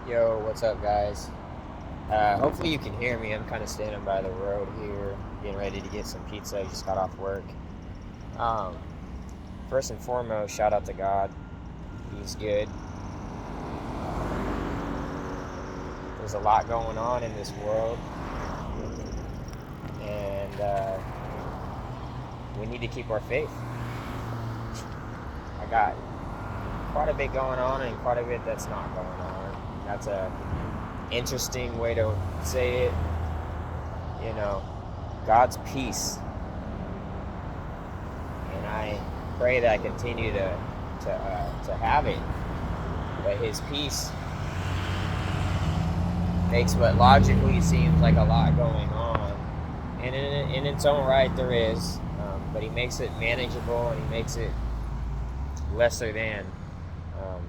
Yo, what's up, guys? Hopefully you can hear me. I'm kind of standing by the road here, getting ready to get some pizza. I just got off work. Um, First and foremost, shout out to God. He's good. There's a lot going on in this world, and we need to keep our faith. I got quite a bit going on and quite a bit that's not going on. That's a interesting way to say it. You know, God's peace, and I pray that I continue to have it. But His peace makes what logically seems like a lot going on, and in its own right there is, but He makes it manageable and He makes it lesser than. Um,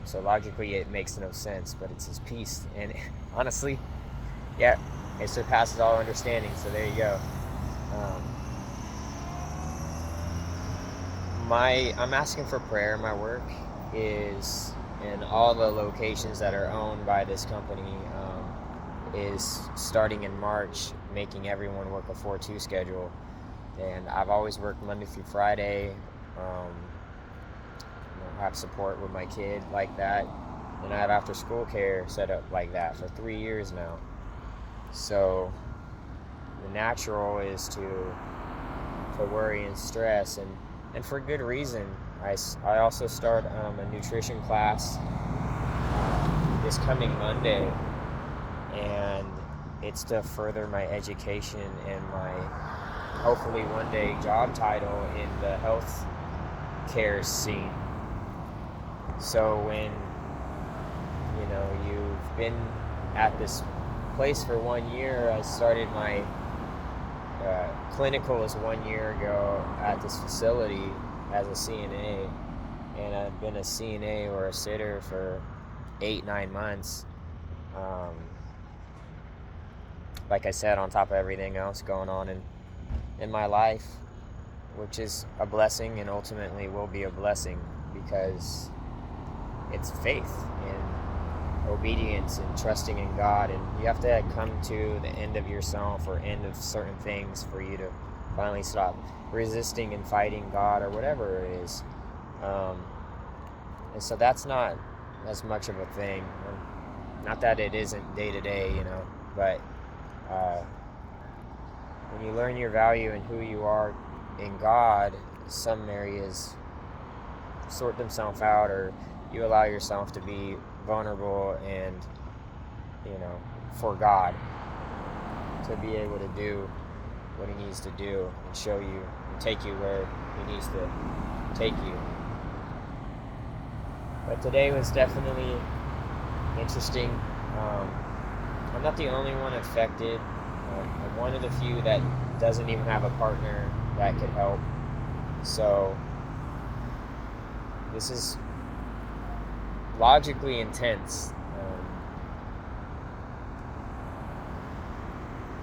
so logically it makes no sense, but it's His peace, and honestly, yeah, it surpasses all understanding. So there you go. Um, I'm asking for prayer. My work is in all the locations that are owned by this company, is starting in March, making everyone work a 4-2 schedule. And I've always worked Monday through Friday. Have support with my kid like that, and I have after school care set up like that for 3 years now. So the natural is to worry and stress, and for good reason. I also start a nutrition class this coming Monday, and it's to further my education and my hopefully one day job title in the health care scene. So when you've been at this place for 1 year, I started my clinicals 1 year ago at this facility as a CNA, and I've been a CNA or a sitter for 8-9 months. Um, like I said, on top of everything else going on in my life, which is a blessing and ultimately will be a blessing because it's faith and obedience and trusting in God, and you have to come to the end of yourself or end of certain things for you to finally stop resisting and fighting God or whatever it is. Um, and so that's not as much of a thing. Not that it isn't day to day, but uh, when you learn your value and who you are in God, some areas sort themselves out, or you allow yourself to be vulnerable and, for God to be able to do what He needs to do and show you and take you where He needs to take you. But today was definitely interesting. I'm not the only one affected. I'm one of the few that doesn't even have a partner that could help. So this is logically intense.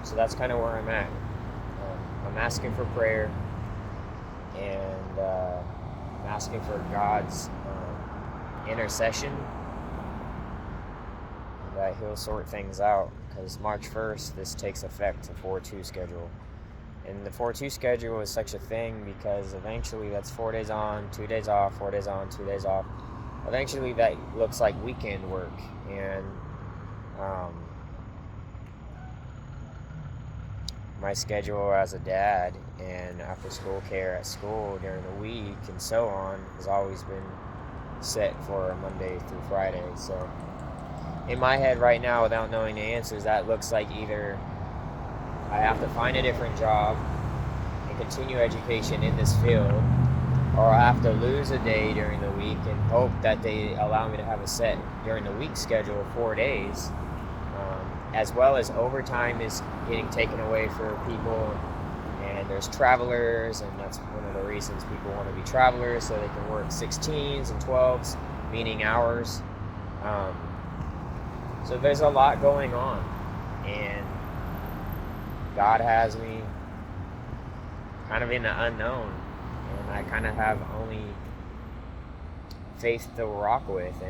So that's kind of where I'm at. I'm asking for prayer, and I'm asking for God's intercession, that He'll sort things out, because March 1st this takes effect, a 4-2 schedule. And the 4-2 schedule is such a thing because eventually that's 4 days on, 2 days off, 4 days on, 2 days off. Eventually that looks like weekend work, and my schedule as a dad and after school care at school during the week and so on has always been set for Monday through Friday. So in my head right now, without knowing the answers, that looks like either I have to find a different job and continue education in this field, or I have to lose a day during the week and hope that they allow me to have a set during the week schedule of 4 days, as well as overtime is getting taken away for people, and there's travelers, and that's one of the reasons people want to be travelers, so they can work 16s and 12s, meaning hours. So there's a lot going on, and God has me kind of in the unknown, and I kind of have only faith to rock with,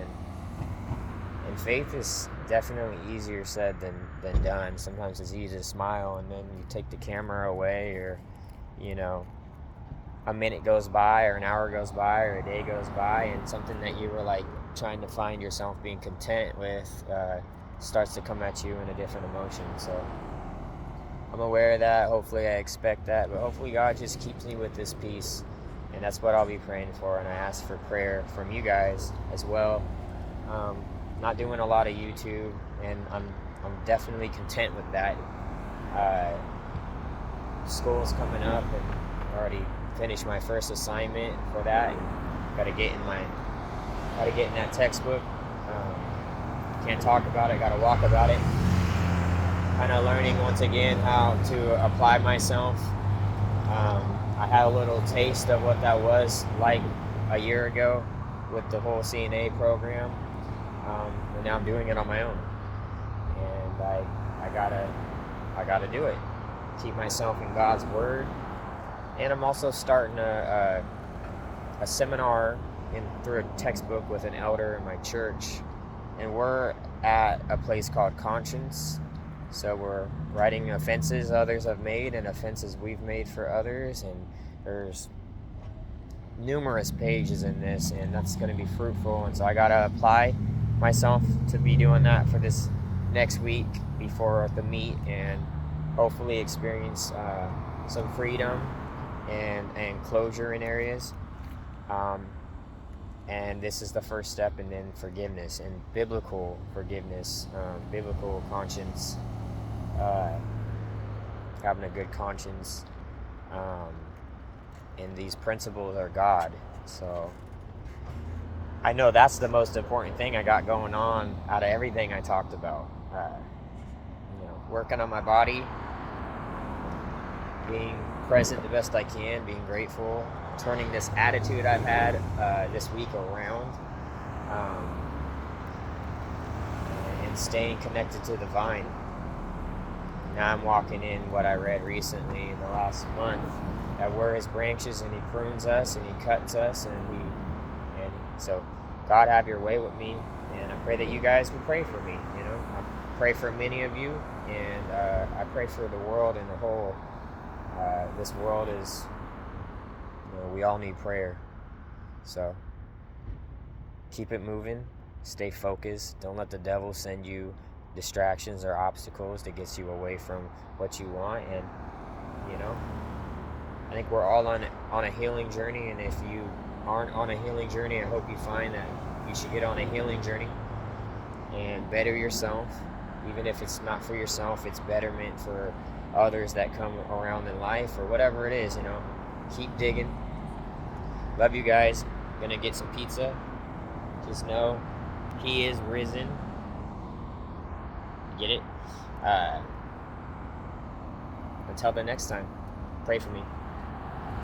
And faith is definitely easier said than done. Sometimes it's easy to smile, and then you take the camera away, or, you know, a minute goes by, or an hour goes by, or a day goes by, and something that you were like trying to find yourself being content with starts to come at you in a different emotion. So I'm aware of that. Hopefully I expect that, but hopefully God just keeps me with this peace, and that's what I'll be praying for. And I ask for prayer from you guys as well. Not doing a lot of YouTube, and I'm definitely content with that. School's coming up, and I already finished my first assignment for that, and gotta get in that textbook. Can't talk about it, gotta walk about it. Kind of learning once again how to apply myself. I had a little taste of what that was like a year ago with the whole CNA program, and now I'm doing it on my own, and I gotta do it. Keep myself in God's Word, and I'm also starting a seminar through a textbook with an elder in my church, and we're at a place called Conscience. So we're writing offenses others have made and offenses we've made for others, and there's numerous pages in this, and that's going to be fruitful. And so I got to apply myself to be doing that for this next week before the meet, and hopefully experience some freedom and closure in areas. And this is the first step, and then forgiveness and biblical forgiveness, biblical conscience, having a good conscience, and these principles are God. So I know that's the most important thing I got going on out of everything I talked about. Working on my body, being present the best I can, being grateful, turning this attitude I've had this week around, and staying connected to the vine. Now I'm walking in what I read recently in the last month, that we're his branches, and he prunes us and he cuts us, and so God, have your way with me, and I pray that you guys will pray for me. I pray for many of you, and I pray for the world in the whole. This world is, we all need prayer. So keep it moving, stay focused. Don't let the devil send you distractions or obstacles that gets you away from what you want. And I think we're all on a healing journey, and if you aren't on a healing journey, I hope you find that you should get on a healing journey and better yourself. Even if it's not for yourself, it's betterment for others that come around in life, or whatever it is. Keep digging. Love you guys. Gonna get some pizza. Just know he is risen. Get it? Until the next time, pray for me.